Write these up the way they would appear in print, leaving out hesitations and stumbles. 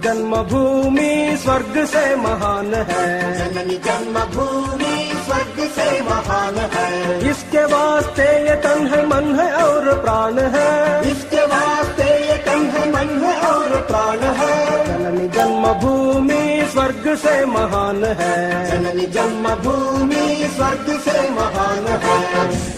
जन्मभूमि स्वर्ग से महान है। जननी जन्मभूमि स्वर्ग से महान है। इसके वास्ते ये तन है मन है और प्राण है। इसके वास्ते ये तन है मन है और प्राण है। जननी जन्मभूमि स्वर्ग से महान है। जननी जन्मभूमि स्वर्ग से महान है।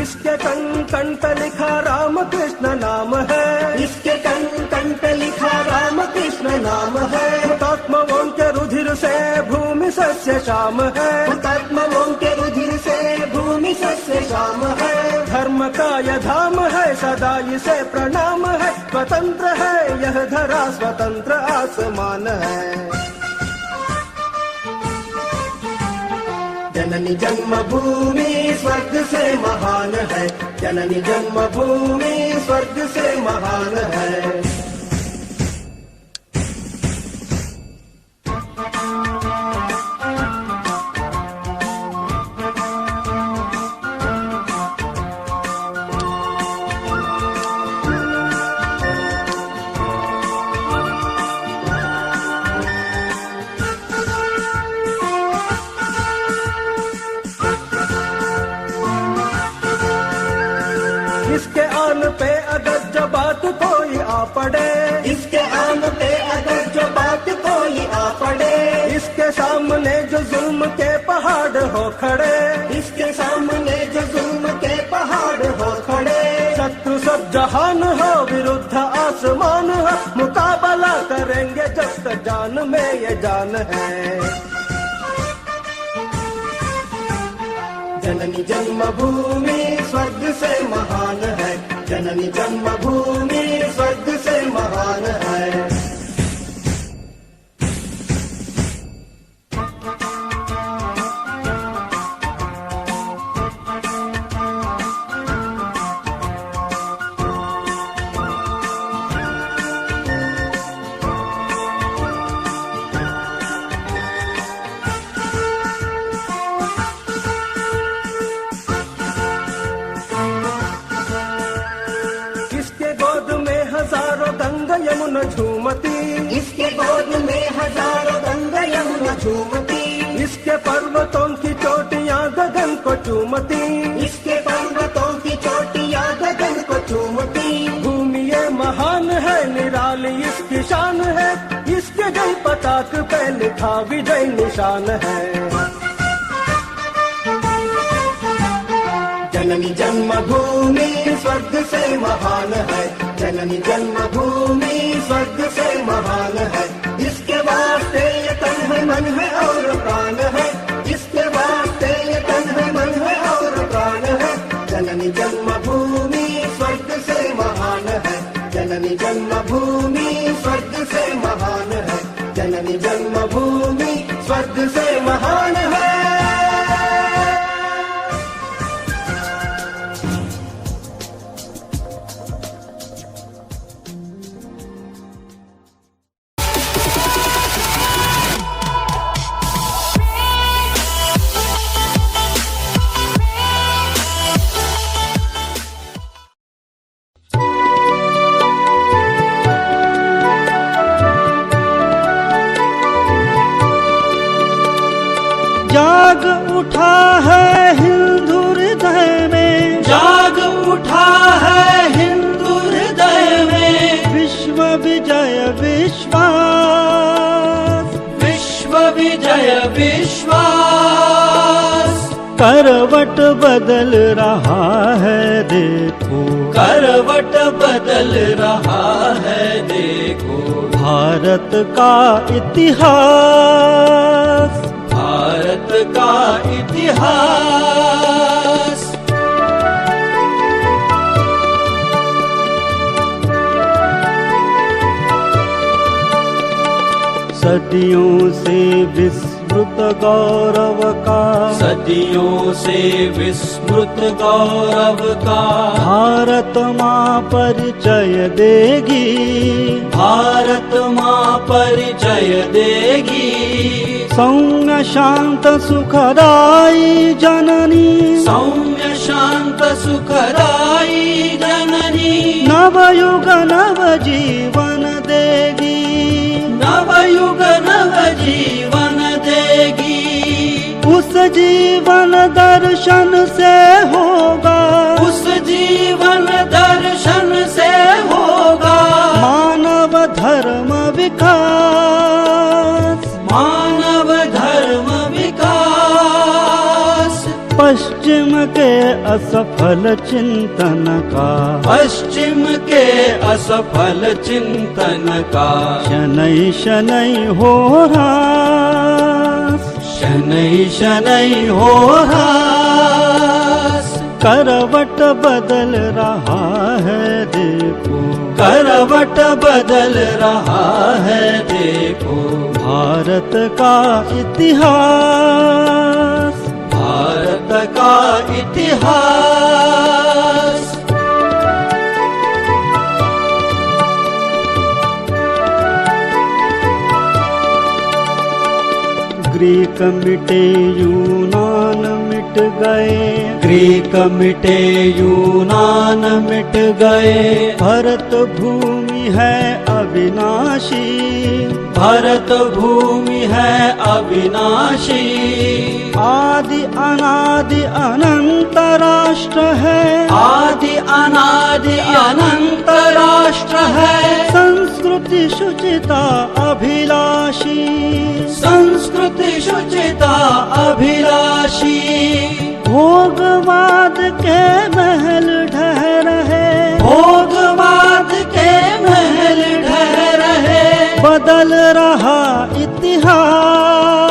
इसके कण कण पे लिखा राम कृष्ण नाम है। इसके कण कण पे लिखा राम कृष्ण नाम है। हुतात्माओं के रुधिर से भूमि सस्य श्याम है। हुतात्माओं के रुधिर से भूमि सस्य श्याम है। धर्म का यह धाम है सदा इसे प्रणाम है। स्वतंत्र है यह धरा स्वतंत्र आसमान है। जननी जन्मभूमि स्वर्ग से महान है। जननी जन्मभूमि स्वर्ग से महान है। इसके आन पे अगर जो बात कोई आ पड़े। इसके आन पे अगर जो बात कोई आ पड़े। इसके सामने जो जुल्म के पहाड़ हो खड़े। इसके सामने जो जुल्म के पहाड़ हो खड़े। शत्रु सब जहान हो विरुद्ध आसमान हो। मुकाबला करेंगे जब तक जान में ये जान है। जननी जन्मभूमि स्वर्ग से महान है। जननी जन्मभूमि स्वर्ग से महान है। यमुना झूमती। इसके गोद में हजारों गंगा यमुना झूमती। इसके पर्वतों की चोटियां गगन को चूमती। इसके पर्वतों की चोटियां गगन को चूमती। भूमि ये महान है निराली इसकी शान है। इसके जय पताक पे लिखा विजय निशान है। जननी जन्मभूमि स्वर्ग से महान है। जननी जन्मभूमि स्वर्ग से महान है। इसके वास्ते ये तन है मन है और प्राण है। इसके वास्ते ये तन है मन है और प्राण है। जननी जन्मभूमि स्वर्ग से महान है। जननी जन्मभूमि स्वर्ग से महान है। जननी जन्मभूमि स्वर्ग से महान है। जाग उठा है हिंदू हृदय में। जाग उठा है हिंदू हृदय में। विश्व विजय विश्वास। विश्व विजय विश्वास। करवट बदल रहा है देखो। करवट बदल रहा है देखो। भारत का इतिहास। भारत का इतिहास। सदियों से विश्व विस्मृत गौरव का, सदियों से विस्मृत गौरव का भारत माँ परिचय देगी, भारत माँ परिचय देगी। सौम्य शांत सुखदाई जननी, सौम्य शांत सुखदाई जननी नवयुग नव जीवन देगी, नवयुग नव जीवन देगी। उस जीवन दर्शन से होगा, उस जीवन दर्शन से होगा मानव धर्म विकास, मानव धर्म विकास। पश्चिम के असफल चिंतन का, पश्चिम के असफल चिंतन का शनै शनै हो ह्रास, शनै शनै हो ह्रास। करवट बदल रहा है देखो, करवट बदल रहा है देखो भारत का इतिहास, भारत का इतिहास। ग्रीक मिटे यूनान मिट गए, ग्रीक मिटे यूनान मिट गए, भरत भूमि है अविनाशी, भरत भूमि है अविनाशी। आदि अनादि अनंत राष्ट्र है, आदि अनादि अनंत राष्ट्र है, संस्कृति शुचिता अभिलाषी, संस्कृति शुचिता अभिलाषी। भोगवाद के महल ढह रहे, भोगवाद के महल ढह रहे, बदल रहा इतिहास,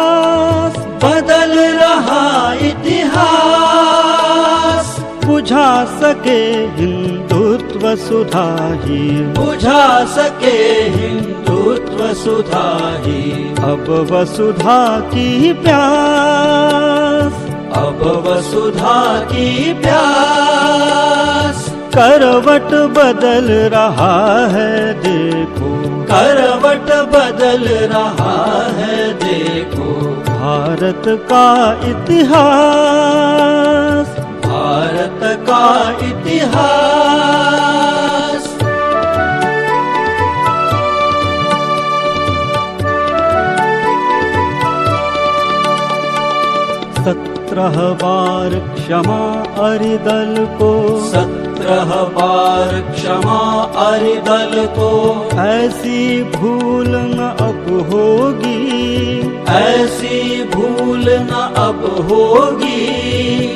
बदल रहा इतिहास। बुझा सके हिंदुत्व सुधा ही, बुझा सके हिंदुत्व सुधा ही, अब वसुधा की प्यास, अब वसुधा की प्यास। करवट बदल रहा है देखो, करवट बदल रहा है देखो भारत का इतिहास, भारत का इतिहास। सत्रह बार क्षमा अरिदल को, 17 बार क्षमा अरिदल को, ऐसी भूल न अब होगी, ऐसी भूल न अब होगी।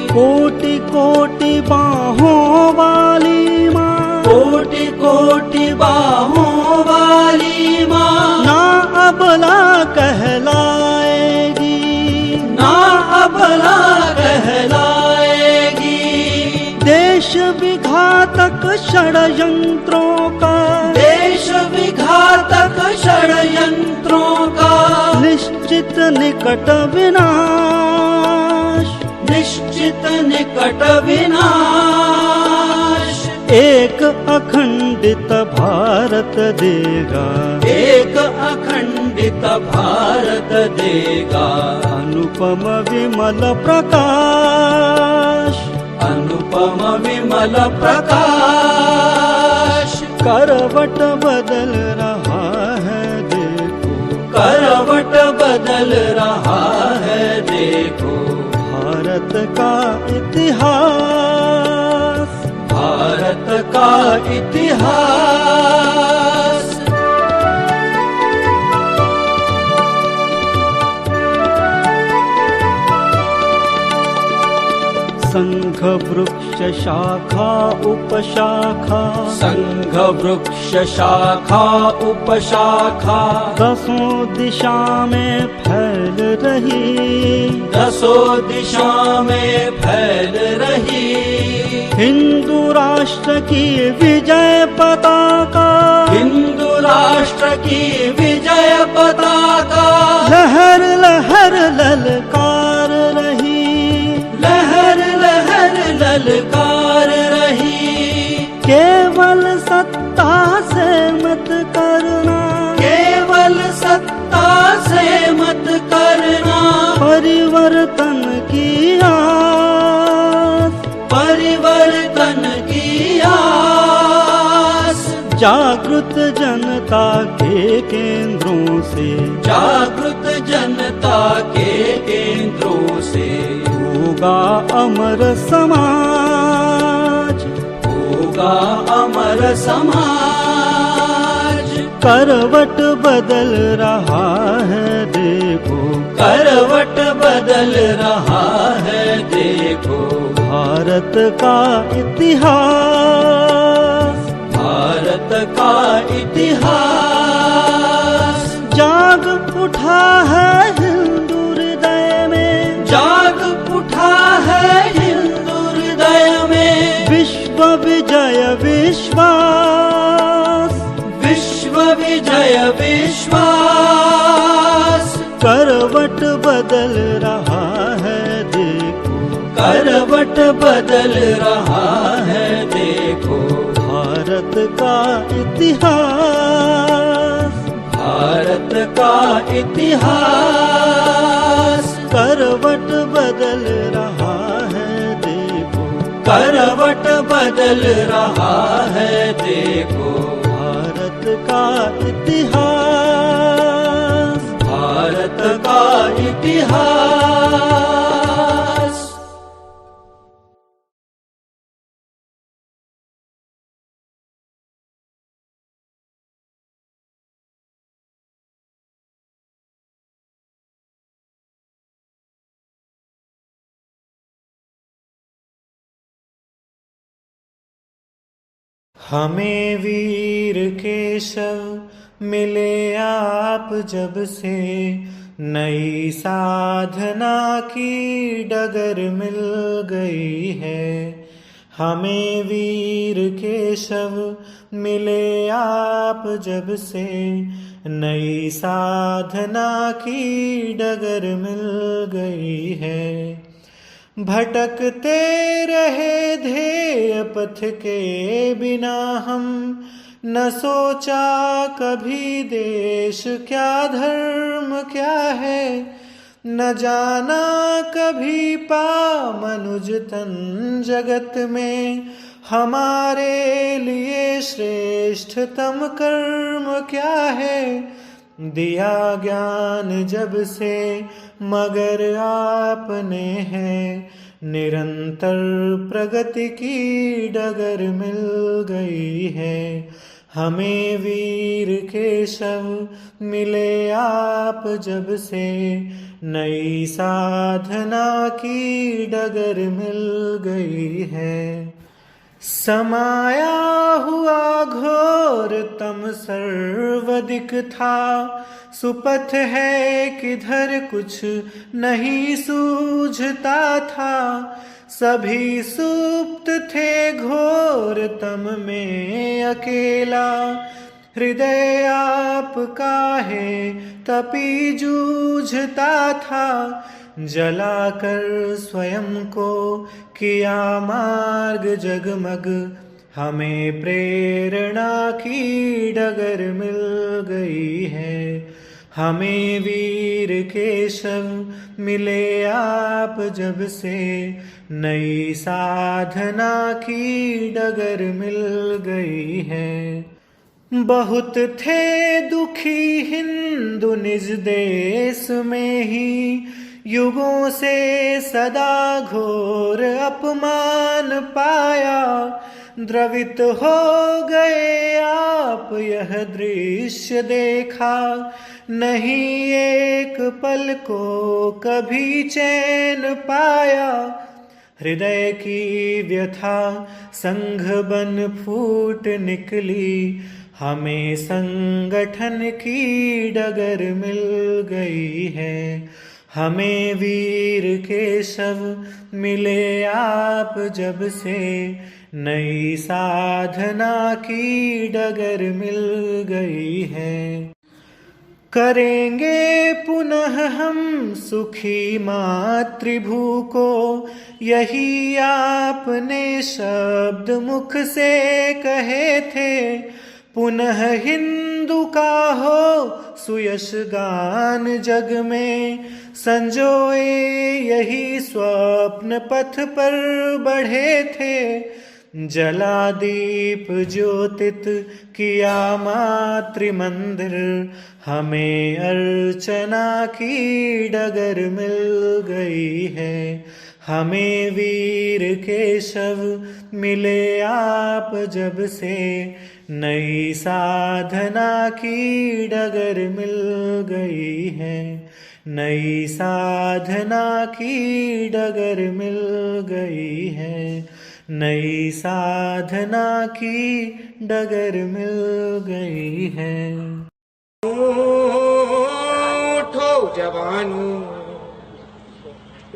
कोटि कोटि बाहों वाली माँ, कोटि कोटि बाहों वाली माँ ना अबला कहलाएगी, ना अबला कहलाएगी। देश विघातक षड्यंत्रों का, देश विघातक षड्यंत्रों का निश्चित निकट विनाश, निश्चित निकट विनाश। एक अखंडित भारत देगा, एक अखंडित भारत देगा, अनुपम विमल प्रकाश, अनुपम विमल प्रकाश। करवट बदल रहा है देखो, करवट बदल रहा है देखो भारत का इतिहास, भारत का इतिहास। संघ वृक्ष शाखा उपशाखा, संघ वृक्ष शाखा उपशाखा, दसों दिशा में फैल रही, दसों दिशा में फैल रही। हिंदू राष्ट्र की विजय पताका, हिंदू राष्ट्र की विजय पताका लहर लहर ललकार रही, लहर लहर ललकार रही। केवल सत्ता से मत करना, केवल सत्ता से मत करना, परिवर्तन की आस, परिवर्तन की आस। जागृत जनता के केंद्रों से, जागृत जनता के केंद्रों से होगा अमर समाज, होगा अमर समाज। करवट बदल रहा है देखो, करवट बदल रहा है देखो। भारत का इतिहास, भारत का इतिहास। जाग उठा है हिंदू हृदय में, जाग उठा है हिंदू हृदय में। विश्व विजय विश्वास, विश्व विजय विश्वास। करवट बदल रहा है देखो, करवट बदल रहा है देखो। भारत का इतिहास, भारत का इतिहास। करवट बदल रहा है देखो, करवट बदल रहा है देखो। भारत का इतिहास, भारत का इतिहास। हमें वीर केशव मिले आप जब से, नई साधना की डगर मिल गई है। हमें वीर केशव मिले आप जब से, नई साधना की डगर मिल गई है। भटकते रहे ध्येय पथ के बिना हम, न सोचा कभी देश क्या धर्म क्या है, न जाना कभी पा मनुज तन जगत में, हमारे लिए श्रेष्ठतम कर्म क्या है। दिया ज्ञान जब से मगर आपने है, निरंतर प्रगति की डगर मिल गई है। हमें वीर केशव मिले आप जब से, नई साधना की डगर मिल गई है। समाया हुआ घोर तम सर्वदिक था, सुपथ है किधर कुछ नहीं सूझता था। सभी सुप्त थे घोर तम में अकेला, हृदय आपका है तपी जूझता था। जलाकर स्वयं को किया मार्ग जगमग, हमें प्रेरणा की डगर मिल गई है। हमें वीर केशव मिले आप जब से, नई साधना की डगर मिल गई है। बहुत थे दुखी हिंदू निज देश में ही, युगों से सदा घोर अपमान पाया। द्रवित हो गए आप यह दृश्य देखा, नहीं एक पल को कभी चैन पाया। हृदय की व्यथा संघ बन फूट निकली, हमें संगठन की डगर मिल गई है। हमें वीर केशव मिले आप जब से, नई साधना की डगर मिल गई है। करेंगे पुनः हम सुखी मातृभू को, यही आपने शब्द मुख से कहे थे। पुनः हिंदू का हो सुयश गान जग में, संजोए यही स्वप्न पथ पर बढ़े थे। जला दीप ज्योतित किया मातृ मंदिर, हमें अर्चना की डगर मिल गई है। हमें वीर केशव मिले आप जब से, नई साधना की डगर मिल गई है। नई साधना की डगर मिल गई है। नई साधना की डगर मिल गई है। उठो जवानों,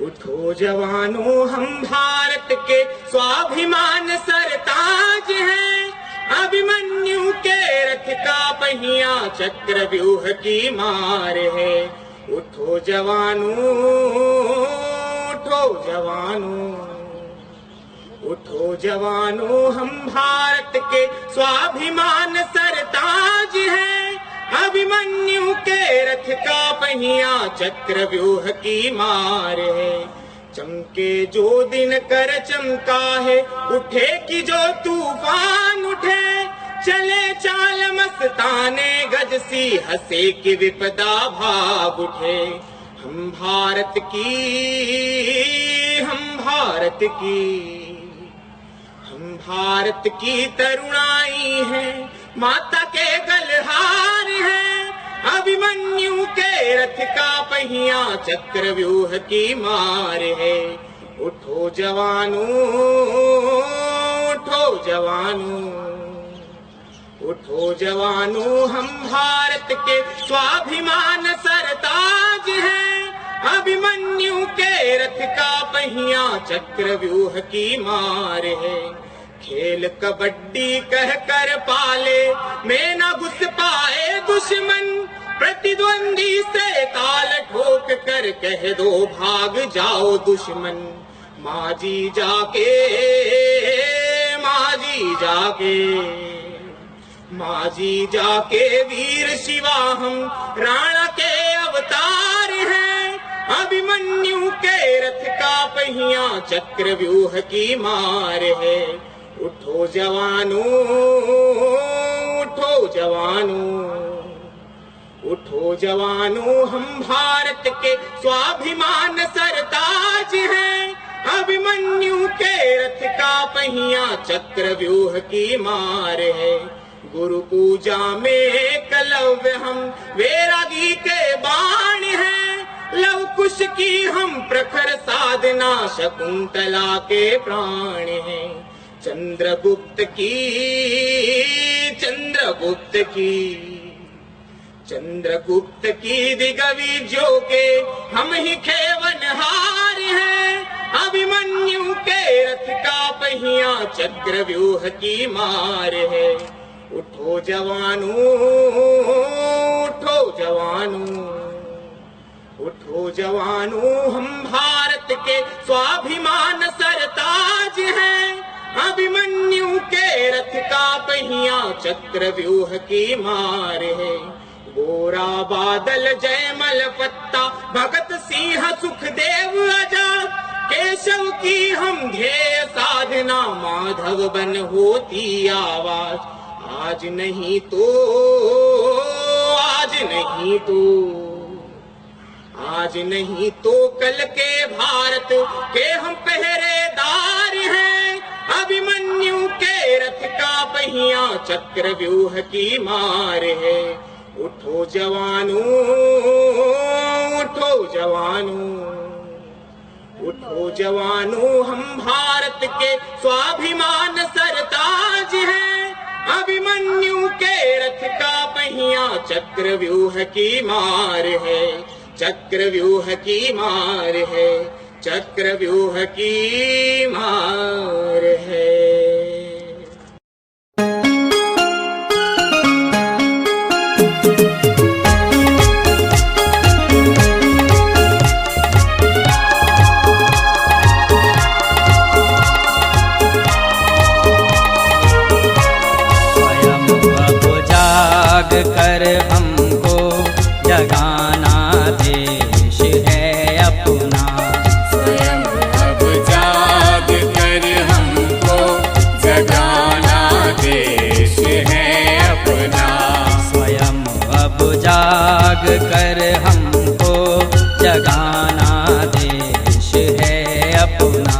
उठो जवानों, हम भारत के स्वाभिमान सरताज हैं। अभिमन्यु के रथ का पहिया चक्रव्यूह की मार है। उठो जवानों, उठो जवानों, उठो जवानों, हम भारत के स्वाभिमान सरताज हैं। अभिमन्यु के रथ का पहिया चक्रव्यूह की मार है। चमके जो दिन कर चमका है, उठे कि जो तूफान उठे। चले चाल मस्ताने गज सी, हंसे कि विपदा भाग उठे। हम भारत की, हम भारत की, हम भारत की तरुणाई है, माता के गलहार है। अभिमन्यु के रथ का पहिया चक्रव्यूह की मार है। उठो जवानों, उठो जवानों, उठो जवानों, हम भारत के स्वाभिमान सरताज हैं। अभिमन्यु के रथ का पहिया चक्रव्यूह की मार है। खेल कबड्डी कह कर पाले में न घुस पाए दुश्मन, प्रतिद्वंदी से ताल ठोक कर कह दो भाग जाओ दुश्मन। माजी जाके, माजी जाके, माजी जाके वीर शिवा हम राणा के अवतार हैं। अभिमन्यु के रथ का पहिया चक्रव्यूह की मार है। उठो जवानों, उठो जवानों, उठो जवानों, हम भारत के स्वाभिमान सरताज हैं। अभिमन्यु के रथ का पहिया चक्रव्यूह की मार है। गुरु पूजा में एकलव्य हम वैरागी के बाण हैं। लव कुश की हम प्रखर साधना शकुंतला के प्राण हैं। चंद्रगुप्त की, चंद्रगुप्त की, चंद्रगुप्त की दिग्विजयों के हम ही खेवनहार हैं। अभिमन्यु के रथ का पहिया चक्रव्यूह की मार है। उठो जवानों, उठो जवानों, उठो जवानों, हम भारत के स्वाभिमान सरताज हैं। अभिमन्यु के रथ का पहिया चक्रव्यूह की मार है। गोरा बादल जयमल पत्ता भगत सिंह सुखदेव आजाद, केशव की हम ध्येय साधना माधव बन होती आवाज। आज नहीं तो, आज नहीं तो, आज नहीं तो कल के भारत के हम पहरेदार हैं। अभिमन्यु के रथ का पहिया चक्रव्यूह की मार है। उठो जवानों, उठो जवानों, उठो जवानों, हम भारत के स्वाभिमान सरताज हैं। अभिमन्यु के रथ का पहिया चक्रव्यूह की मार है। चक्रव्यूह की मार है। चक्रव्यूह की मार है। कर हमको जगाना देश है अपना। स्वयं अब जाग कर हमको जगाना देश है अपना। स्वयं अब जाग कर हमको जगाना देश है अपना।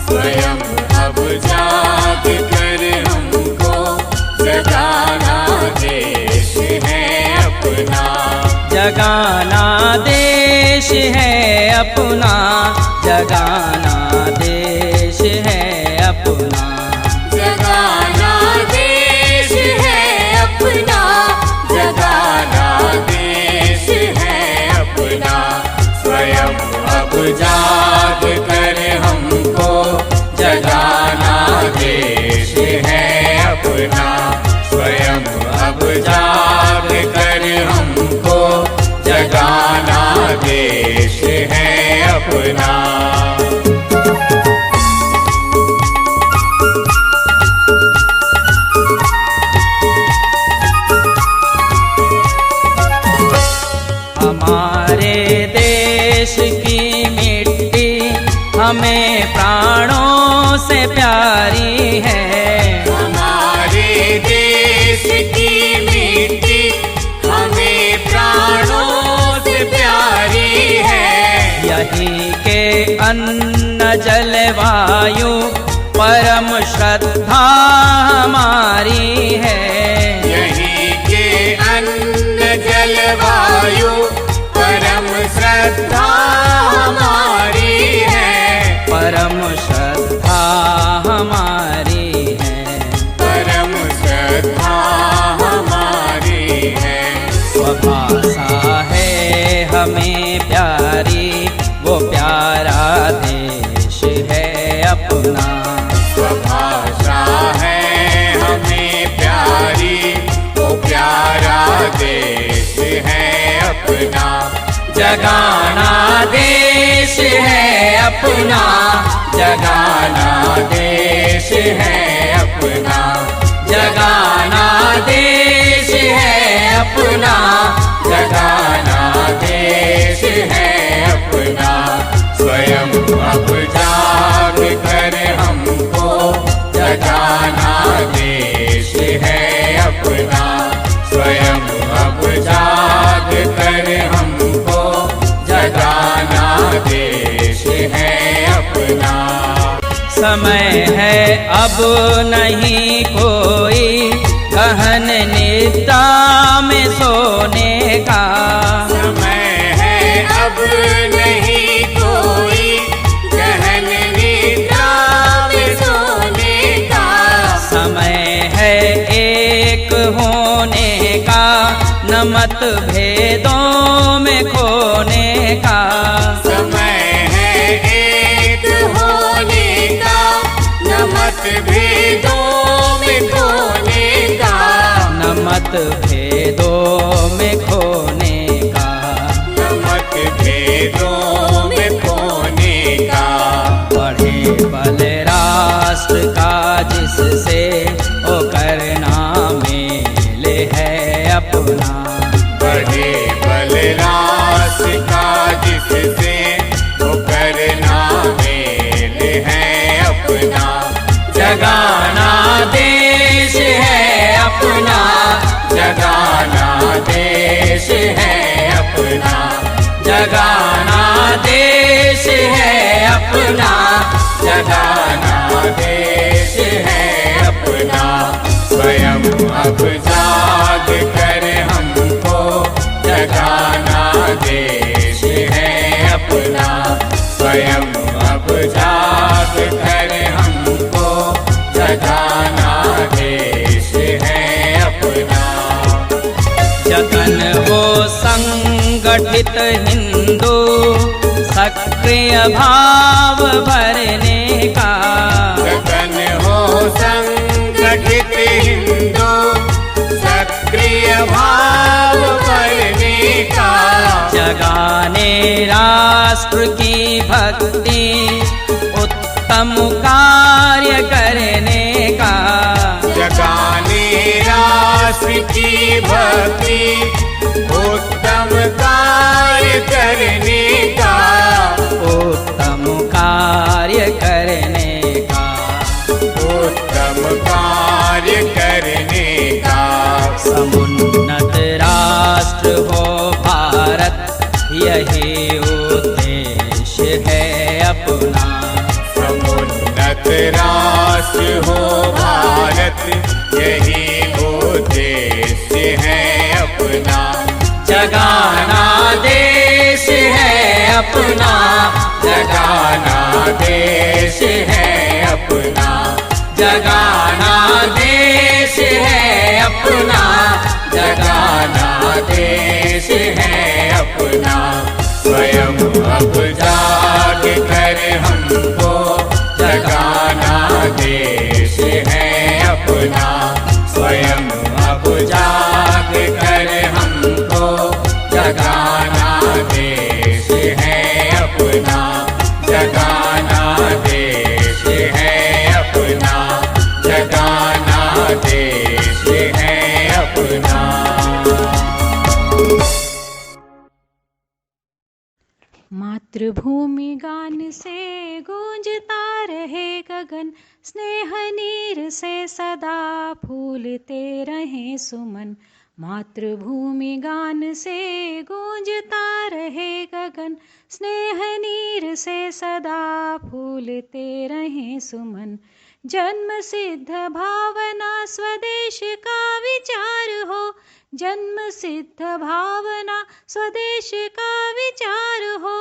स्वयं अब जाग कर हमको जगाना देश है अपना। जगाना देश है अपना, जगाना देश है अपना। जगाना देश है अपना, जगाना देश है अपना। स्वयं अब जाग कर हमको जगाना देश है अपना। स्वयं अब जाग कर हमको जगाना देश है अपना। हमारे देश की मिट्टी हमें प्राणों से प्यारी है। हमारे देश की मिट्टी हमें प्राणों से प्यारी है। यहीं के अन्न जलवायु परम श्रद्धा हमारी है। यहीं के अन्न जलवायु परम श्रद्धा हमारी है। परम श्रद्धा हमारी है। परम श्रद्धा हमारी है। स्वभाषा है हमें प्यारी, वो प्यारा देश है अपना। स्वभाषा है हमें प्यारी, वो प्यारा देश है अपना। जगाना देश है अपना, जगाना देश है अपना। जगाना देश है अपना, जगाना देश है अपना। स्वयं अब जाग कर हमको जगाना देश है अपना। स्वयं अब जाग कर हमको जगाना देश है अपना। समय है अब नहीं कोई गहन निद्रा में सोने का। समय है अब नहीं कोई गहन निद्रा में सोने का। समय है एक होने का, न मतभेदों में खोने का। समय है एक होने का, न मतभेदों में खोने का। न मतभेदों में खोने का। न मतभेदों में खोने का। बढ़े बल राष्ट्र का जिससे ओ करना मेल है अपना। बढ़े बल राष्ट्र का जिससे वो करना मेल है अपना। जगाना देश है अपना, जगाना देश है अपना। जगाना देश है अपना। जगाना देश है अपना। स्वयं अब जाग कर हमको जगाना देश है अपना। स्वयं अब जाग कर हमको जगाना देश है अपना। जगन हो संगठित हिंदू, सक्रिय भाव भरने का। जगन हो संगठित हिंदू, सक्रिय भाव भरने का। जगाने राष्ट्र की भक्ति, उत्तम कार्य करने का। जगाने राष्ट्र दास की भक्ति उत्तम कार्य करने का, उत्तम कार्य करने का, उत्तम कार्य करने का। समुन्नत राष्ट्र हो भारत, यही उद्देश्य है अपना। समुन्नत राष्ट्र हो भारत, यही उद्देश्य है अपना। जगाना देश है अपना, जगाना देश है अपना, जगाना देश है अपना, जगाना देश है अपना। स्वयं अब जाग कर हमको जगाना देश है अपना। स्वयं अब जाग कर हमको जगाना देश है अपना, जगाना देश है अपना, जगाना देश है अपना। मातृभूमि गान से गूंजता रहे गगन, स्नेह नीर से सदा फूलते रहे सुमन। मातृभूमि गान से गूंजता रहे गगन, स्नेह नीर से सदा फूलते रहे सुमन। जन्म सिद्ध भावना स्वदेश का विचार हो, जन्म सिद्ध भावना स्वदेश का विचार हो।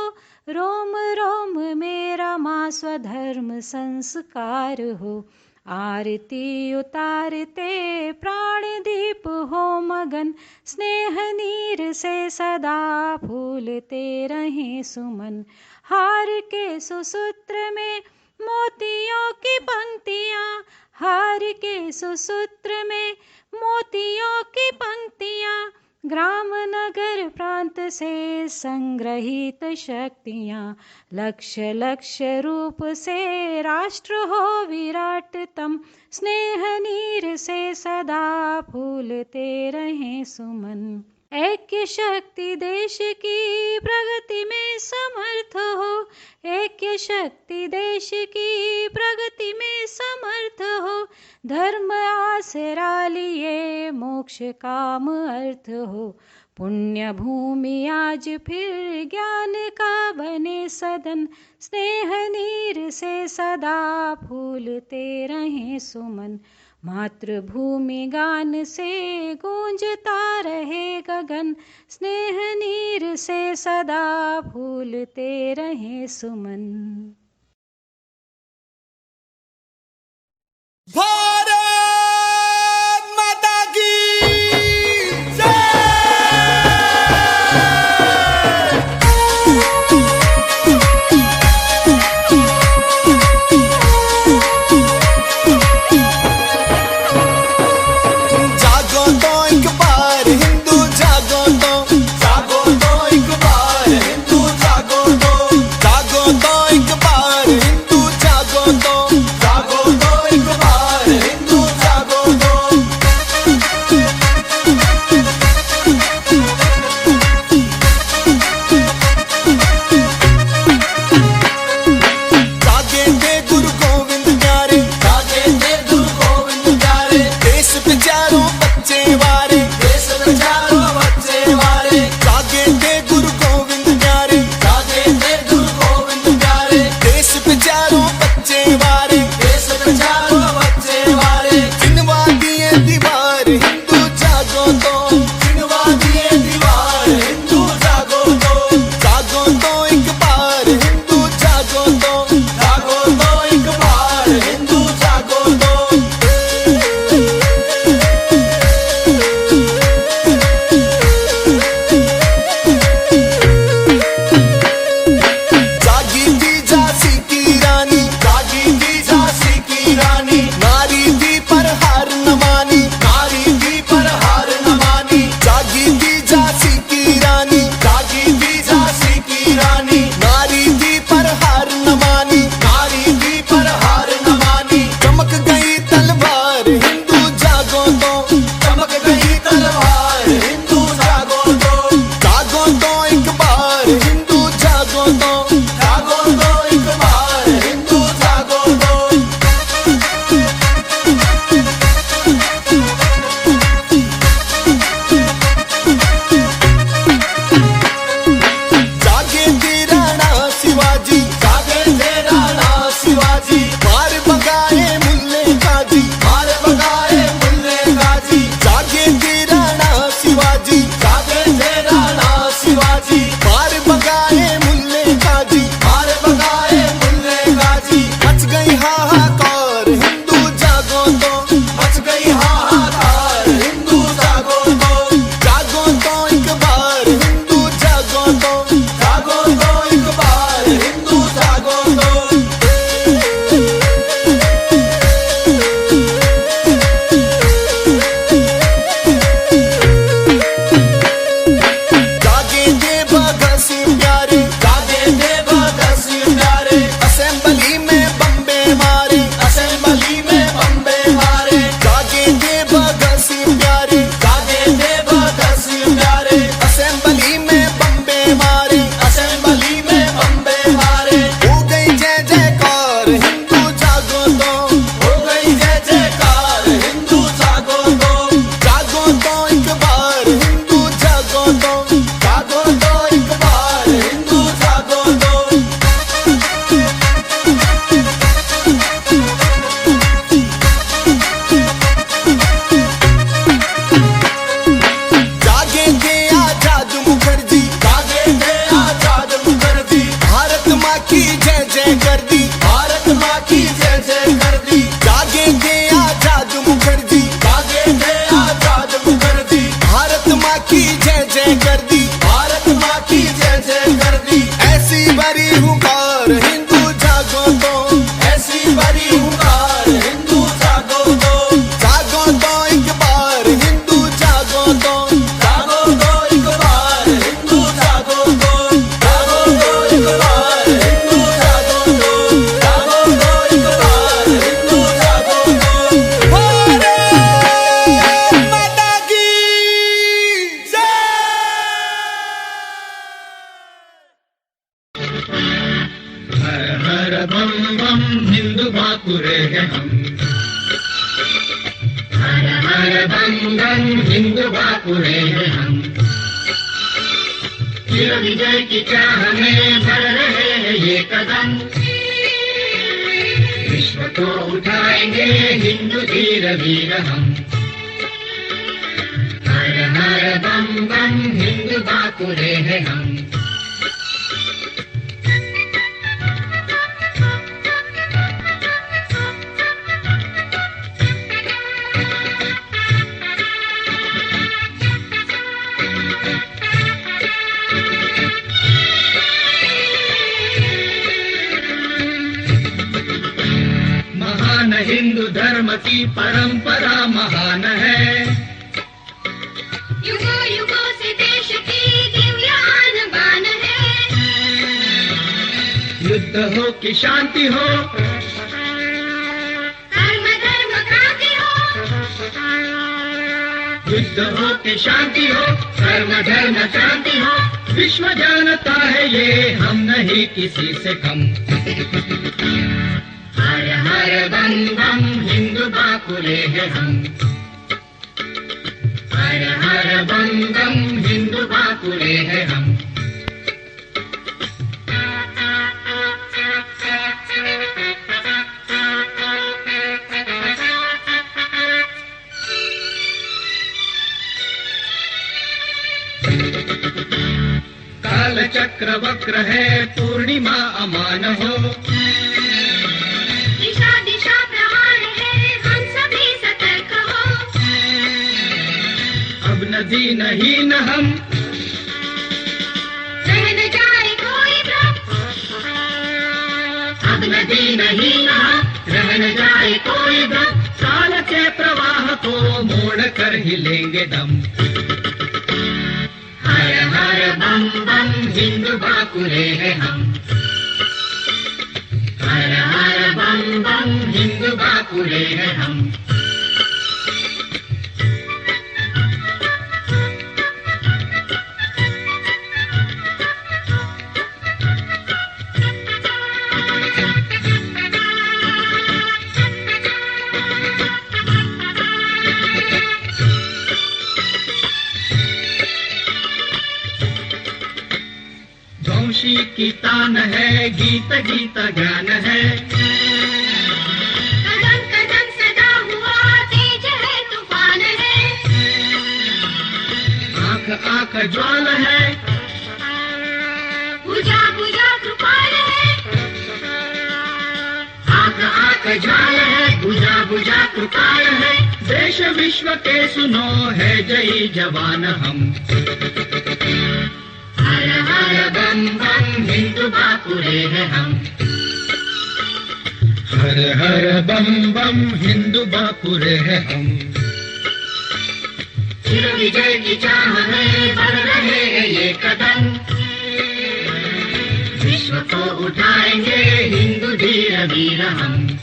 रोम रोम में रमा स्वधर्म संस्कार हो, आरती उतारते प्राण दीप हो मगन। स्नेह नीर से सदा फूलते रहे सुमन। हार के सुसूत्र में मोतियों की पंक्तियाँ, हार के सुसूत्र में मोतियों की पंक्तियाँ। ग्राम नगर प्रांत से संग्रहित शक्तियाँ, लक्ष्य लक्ष्य रूप से राष्ट्र हो विराटतम। स्नेह नीर से सदा फूलते रहे सुमन। ऐक्य शक्ति देश की प्रगति में समर्थ हो, ऐक्य शक्ति देश की प्रगति में समर्थ हो। धर्म आसरा लिए मोक्ष काम अर्थ हो, पुण्य भूमि आज फिर ज्ञान का बने सदन। स्नेह नीर से सदा फूलते रहे सुमन। मातृभूमि गान से गूंजता रहे गगन, स्नेह नीर से सदा फूलते रहे सुमन। भारत माता की जागो तो एक बार हम। हर हर बम बम हिंदू बापुरे हैं हम। चिर विजय की चाह में बढ़ रहे हैं ये कदम। विश्व को उठाएंगे हिंदू धीर वीर हम। हर हर बम बम हिंदू बापुरे हैं हम। हिंदू धर्म की परंपरा महान है। युगों युगों से देश की दिव्य आन बान है। युद्ध हो कि शांति हो, धर्म धर्म क्रांति हो। युद्ध हो कि शांति हो, धर्म धर्म क्रांति हो। विश्व जानता है ये हम नहीं किसी से कम। हर हर बम बम हिंदू बापुरे हैं हम। हर हर बम बम हिंदू बापुरे हैं हम। काल चक्र वक्र है पूर्णिमा अमान हो। दिशा दिशा प्रमाण है हम सभी सतर्क हो। अब नदी नहीं न हम, रह न जाए कोई भ्रम। अब नदी नहीं न हम, रह न जाए कोई भ्रम। काल के प्रवाह को मोड़ कर ही लेंगे दम। हर हर बम बम हिंदू बापुरे हैं हम। हर हर बम बम हिंदू बापुरे हैं हम। ध्वंसी की तान है, गीत गीत ज्ञान है। कदम कदम सदा हुआ तेज है तूफान है। आंख आंख ज्वाल है, बुझा बुझा कृपाल है। आंख आंख ज्वाल है, बुझा बुझा कृपाल है। देश विश्व के सुनो है जय जवान हम। हर हर बम बम हिंदू बापुरे हैं हम। हर हर बम बम हिंदू बापुरे हैं हम। चिर विजय की चाह में बढ़ रहे हैं ये कदम। विश्व को उठाएंगे हिंदू धीर वीर हम।